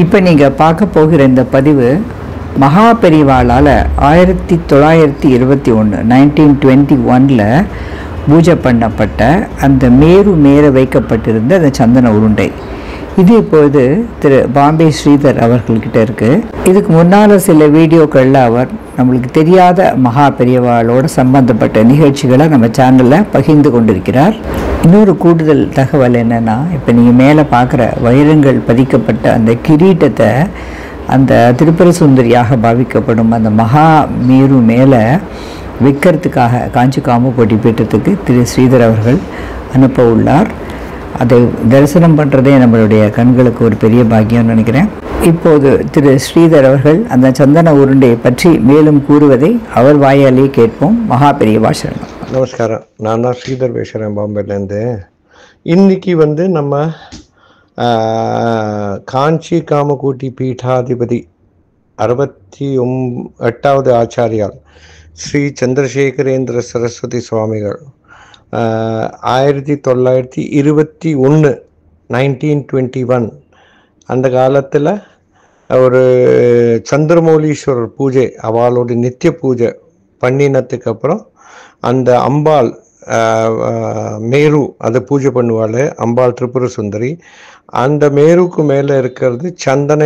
இப்போ நீங்கள் பார்க்க போகிற இந்த பதிவு மகா பெரிவாளால் 1921 1921 பூஜை பண்ணப்பட்ட அந்த மேற வைக்கப்பட்டிருந்த அந்த சந்தன உருண்டை. இது இப்போது திரு பாம்பே ஸ்ரீதர் அவர்கள்கிட்ட இருக்குது. இதுக்கு முன்னால் சில வீடியோக்களில் அவர் நம்மளுக்கு தெரியாத மகா பெரியவாளோட சம்பந்தப்பட்ட நிகழ்ச்சிகளை நம்ம சேனலில் பகிர்ந்து கொண்டிருக்கிறார். இன்னொரு கூடுதல் தகவல் என்னென்னா, இப்போ நீங்கள் மேலே பார்க்குற வைரங்கள் பதிக்கப்பட்ட அந்த கிரீட்டத்தை அந்த திரிபுர சுந்தரியாக பாவிக்கப்படும் அந்த மகா மேரு மேலே விற்கிறதுக்காக காஞ்சி காமகோட்டி பீட்டத்துக்கு திரு ஸ்ரீதர் அவர்கள் அனுப்ப உள்ளார். அதை தரிசனம் பண்ணுறதே நம்மளுடைய கண்களுக்கு ஒரு பெரிய பாக்கியம்னு நினைக்கிறேன். இப்போது திரு ஸ்ரீதர் அவர்கள் அந்த சந்தன உருண்டையை பற்றி மேலும் கூறுவதை அவர் வாயாலேயே கேட்போம். மகா பெரியவா சரணம். நமஸ்காரம். நான் தான் ஸ்ரீதர் பேசுகிறேன் பாம்பேலேருந்து. இன்னைக்கு நம்ம காஞ்சி காமகோட்டி பீட்டாதிபதி 68வது ஆச்சாரியால் ஸ்ரீ சந்திரசேகரேந்திர சரஸ்வதி சுவாமிகள் 1921 1921 அந்த காலத்தில் ஒரு சந்திரமௌலீஸ்வரர் பூஜை, அவளோட நித்திய பூஜை பண்ணினதுக்கு அப்புறம் அந்த அம்பாள் மேரு அதை பூஜை பண்ணுவாள். அம்பாள் திரிபுர சுந்தரி. அந்த மேருக்கு மேலே இருக்கிறது சந்தன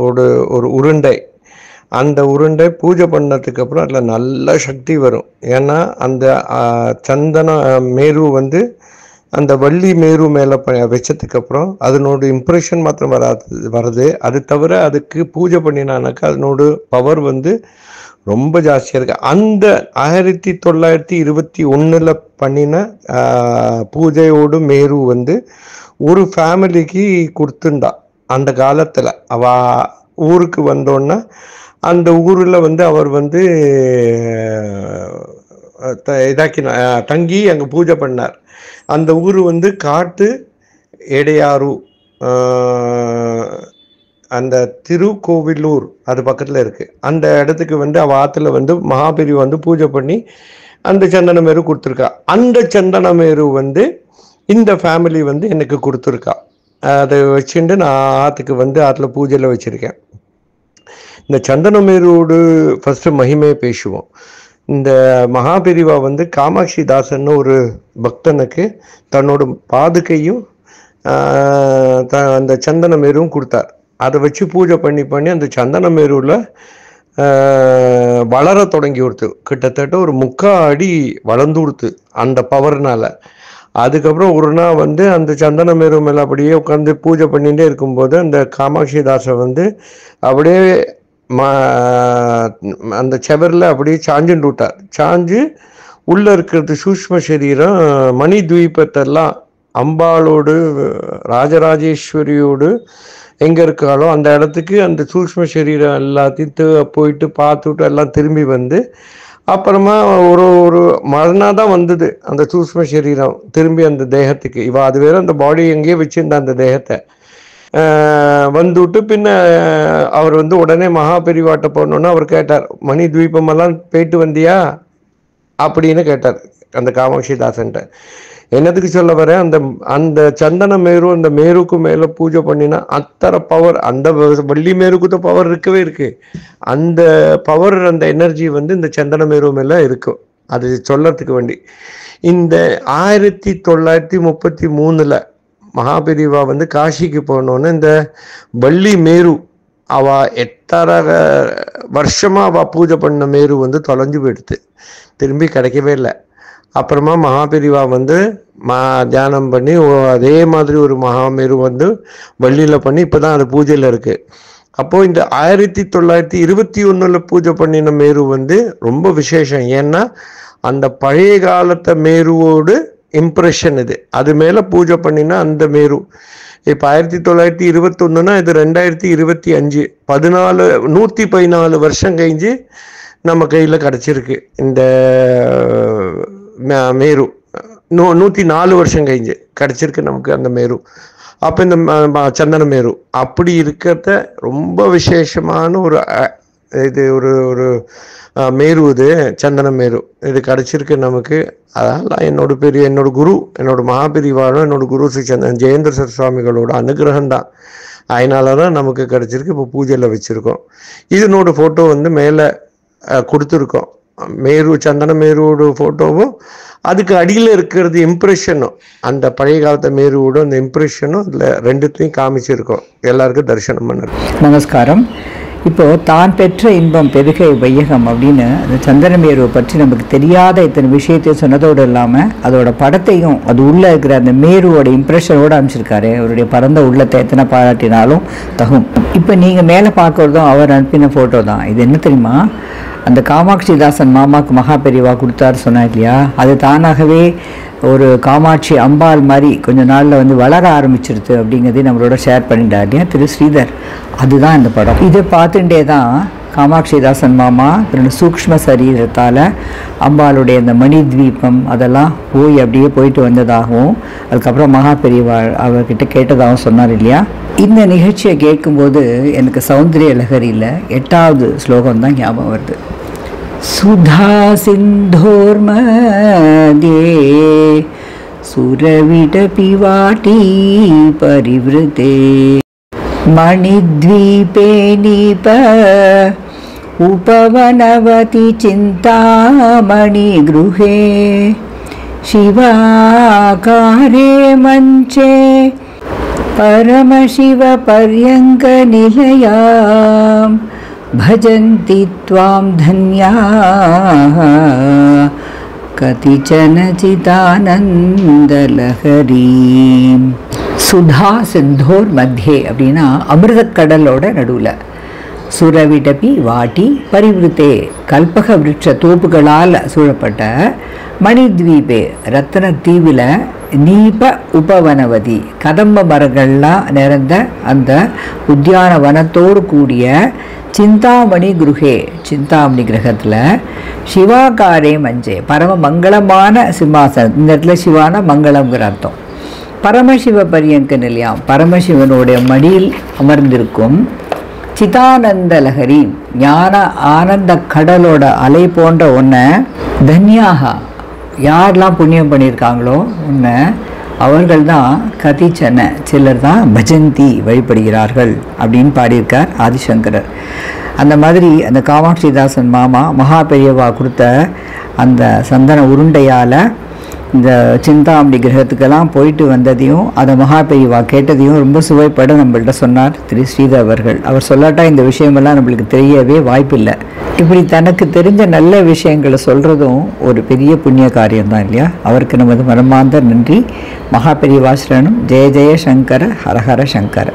ஒரு உருண்டை. அந்த உருண்டை பூஜை பண்ணதுக்கு அப்புறம் அதில் நல்ல சக்தி வரும். ஏன்னா அந்த சந்தன மேரு அந்த வள்ளி மேரு மேலே வச்சதுக்கு அப்புறம் அதனோட இம்ப்ரெஷன் மாத்திரம் வருது. அது தவிர அதுக்கு பூஜை பண்ணினானாக்கா அதனோட பவர் ரொம்ப ஜாஸ்தியாக இருக்கு. அந்த 1921 பண்ணின பூஜையோடு மேரு ஒரு ஃபேமிலிக்கு கொடுத்துண்டா. அந்த காலத்தில் அவ ஊருக்கு வந்தோன்னா அந்த ஊரில் அவர் தங்கி அங்கே பூஜை பண்ணார். அந்த ஊர் காட்டு எடையாறு, அந்த திருக்கோவிலூர் அது பக்கத்தில் இருக்குது. அந்த இடத்துக்கு அவ ஆற்றுல மகாபெரிவா பூஜை பண்ணி அந்த சந்தனமேரு கொடுத்துருக்கா. அந்த சந்தனமேரு இந்த ஃபேமிலி எனக்கு கொடுத்துருக்கா. அதை வச்சுட்டு நான் ஆற்றுக்கு ஆற்றுல பூஜையில் வச்சுருக்கேன். இந்த சந்தனமேரோடு ஃபஸ்ட்டு மகிமையை பேசுவோம். இந்த மகாபெரிவா காமாட்சி தாசன் ஒரு பக்தனுக்கு தன்னோட பாதுகையும் அந்த சந்தனமேரும் கொடுத்தார். அதை வச்சு பூஜை பண்ணி அந்த சந்தனமேருவில் வளர தொடங்கி கொடுத்து கிட்டத்தட்ட ஒரு 3/4 அடி வளர்ந்து கொடுத்து அந்த பவர்னால. அதுக்கப்புறம் ஒரு நாள் அந்த சந்தனமேரு மேலே அப்படியே உட்காந்து பூஜை பண்ணிகிட்டே இருக்கும்போது அந்த காமாட்சி தாசை அப்படியே அந்த செவரில் அப்படியே சாஞ்சுட்டு விட்டார். சாஞ்சு உள்ளே இருக்கிறது சூஷ்ம சரீரம் மணி துவீபத்தெல்லாம் அம்பாளோடு ராஜராஜேஸ்வரியோடு எங்கே இருக்காளோ அந்த இடத்துக்கு அந்த சூஷ்ம சரீரம் எல்லாத்தையும் போயிட்டு பார்த்துட்டு எல்லாம் திரும்பி அப்புறமா ஒரு மறுநாள் தான் வந்தது அந்த சூஷ்ம சரீரம் திரும்பி அந்த தேகத்துக்கு. அது வேற அந்த பாடி எங்கேயே வச்சிருந்த அந்த தேகத்தை வந்துவிட்டு பின்ன அவர் உடனே மகாபெரிவாட்ட போனோன்னா அவர் கேட்டார், மணி துவீபமெல்லாம் போயிட்டு வந்தியா அப்படின்னு கேட்டார் அந்த காமாட்சி தாசன்ட்ட. என்னதுக்கு சொல்ல வரேன், அந்த சந்தன மேரு அந்த மேருக்கு மேலே பூஜை பண்ணினா அத்தனை பவர், அந்த வள்ளி மேருக்கு பவர் இருக்கவே இருக்கு. அந்த பவர் அந்த எனர்ஜி இந்த சந்தன மேரு மேலே இருக்கும். அது சொல்லறதுக்கு வேண்டி இந்த 1933 மகாபெரிவா காசிக்கு போனோன்னு இந்த வள்ளி மேரு அவ எத்தனை வருஷமா அவ பூஜை பண்ண மேரு தொலைஞ்சு போயிடுது, திரும்பி கிடைக்கவே இல்லை. அப்புறமா மகாபெரிவா தியானம் பண்ணி அதே மாதிரி ஒரு மகாமேரு வள்ளியில் பண்ணி இப்போதான் அது பூஜையில் இருக்கு. அப்போது இந்த 1921 பூஜை பண்ணின மேரு ரொம்ப விசேஷம். ஏன்னா அந்த பழைய காலத்தை மேருவோடு இம்ப்ரெஷன் இது, அது மேலே பூஜை பண்ணினா அந்த மேரு. இப்போ 1921னா இது 2025, 114 வருஷம் கழிஞ்சு நம்ம கையில் கிடச்சிருக்கு இந்த மேரு. 104 வருஷம் கழிஞ்சு கிடச்சிருக்கு நமக்கு அந்த மேரு. அப்போ இந்த சந்தன மேரு அப்படி இருக்கிறத ரொம்ப விசேஷமான ஒரு இது ஒரு மேரு, இது சந்தன மேரு இது கிடச்சிருக்கு நமக்கு. அதனால் என்னோட குரு, என்னோட மகாபெரிவாலும் என்னோட குரு ஸ்ரீ ஜெயேந்திர சுவாமிகளோட அனுகிரகம் தான் அதனால தான் நமக்கு கிடச்சிருக்கு. இப்போ பூஜையில் வச்சுருக்கோம். இதனோட ஃபோட்டோ வந்து மேலே கொடுத்துருக்கோம். சந்தன மேருவோட ஃபோட்டோவும் அதுக்கு அடியில் இருக்கிறது இம்ப்ரெஷனும், அந்த பழைய காலத்து மேருவோட அந்த இம்ப்ரெஷனும் இதில் ரெண்டுத்தையும் காமிச்சிருக்கோம் எல்லாருக்கும் தரிசனம் பண்ணுறது. நமஸ்காரம். இப்போது தான் பெற்ற இன்பம் பெருகை வையகம் அப்படின்னு அந்த சந்திரமேருவை பற்றி நமக்கு தெரியாத இத்தனை விஷயத்தையும் சொன்னதோடு இல்லாமல் அதோட படத்தையும் அது உள்ளே இருக்கிற அந்த மேருவோட இம்ப்ரெஷனோடு அமைச்சிருக்காரு. அவருடைய பரந்த உள்ளத்தை எத்தனை பாராட்டினாலும் தகும். இப்போ நீங்கள் மேலே பார்க்குறதும் அவர் அனுப்பின ஃபோட்டோ தான். இது என்ன தெரியுமா, அந்த காமாட்சிதாசன் மாமாவுக்கு மகா பெரியவா கொடுத்தாரு சொன்னார் இல்லையா, அது தானாகவே ஒரு காமாட்சி அம்பாள் மாதிரி கொஞ்ச நாளில் வந்து வளர ஆரம்பிச்சிருது அப்படிங்கிறதையும் நம்மளோட ஷேர் பண்ணிட்டார் இல்லையா திரு ஸ்ரீதர். அதுதான் இந்த படம். இதை பார்த்துட்டே தான் காமாட்சிதாசன் மாமா தன்னோட சூக்ஷ்ம சரீரத்தால் அம்பாளுடைய இந்த மணி தீபம் அதெல்லாம் அப்படியே போயிட்டு வந்ததாகவும் அதுக்கப்புறம் மகா பெரியவா அவர்கிட்ட கேட்டதாகவும் சொன்னார் இல்லையா. இந்த நிகழ்ச்சியை கேட்கும்போது எனக்கு சௌந்தரிய லகரியில் 8வது ஸ்லோகம் தான் ஞாபகம் வருது. சுதா சிந்தோர்மதே சுரவிடபி வாட்டி பரிவ்ருதே மணித்வீபே நீப உபவனவதி சிந்தாமணி கிருஹே சிவாகாரே மஞ்சே பரமசிவ பர்யங்க நிலையாம் भजन्ति त्वां धन्याः कतिचन चिदानन्दलहरीं. சுதா சிந்தோர் மத்தியே அப்படின்னா அமிர்தக்கடலோட நடுவில், சுரவிடபி வாட்டி பரிவிருத்தே கல்பக விருட்ச தோப்புகளால் சூழப்பட்ட மணித்வீபே ரத்ன தீவில் நீப உபவனவதி கதம்ப மரங்கள்லாம் நிறைந்த அந்த உத்தியான வனத்தோடு கூடிய சிந்தாமணி குருஹே சிந்தாமணி கிரகத்தில் சிவாகாரே மஞ்சே பரம மங்களமான சிம்மாசனம். இந்த இடத்துல சிவான மங்களம்ங்கிற அர்த்தம். பரமசிவ பரியங்க நிலையாம் பரமசிவனுடைய மடியில் அமர்ந்திருக்கும் சிதானந்த லஹரி ஞான ஆனந்த கடலோட அலை போன்ற ஒன்றை தன்யாக யாரெல்லாம் புண்ணியம் பண்ணியிருக்காங்களோ ஒன்றை அவர்கள் தான் கதிச்சன சிலர் தான் பஜந்தி வழிபடுகிறார்கள் அப்படின்னு பாடியிருக்கார் ஆதிசங்கரர். அந்த மாதிரி அந்த காமாட்சிதாசன் மாமா மகா பெரியவா கொடுத்த அந்த சந்தன உருண்டையால் இந்த சிந்தாமணி கிரகத்துக்கெல்லாம் போயிட்டு வந்ததையும் அதை மகா பெரியவா கேட்டதையும் ரொம்ப சுவைப்பட நம்மள்கிட்ட சொன்னார் திரு ஸ்ரீதர் அவர்கள். அவர் சொல்லாட்டா இந்த விஷயமெல்லாம் நம்மளுக்கு தெரியவே வாய்ப்பில்லை. இப்படி தனக்கு தெரிஞ்ச நல்ல விஷயங்களை சொல்கிறதும் ஒரு பெரிய புண்ணிய காரியம்தான் இல்லையா. அவருக்கு நமது மனமார்ந்த நன்றி. மகா பெரியவா சரணம். ஜெய ஜெய சங்கர ஹரஹர சங்கர.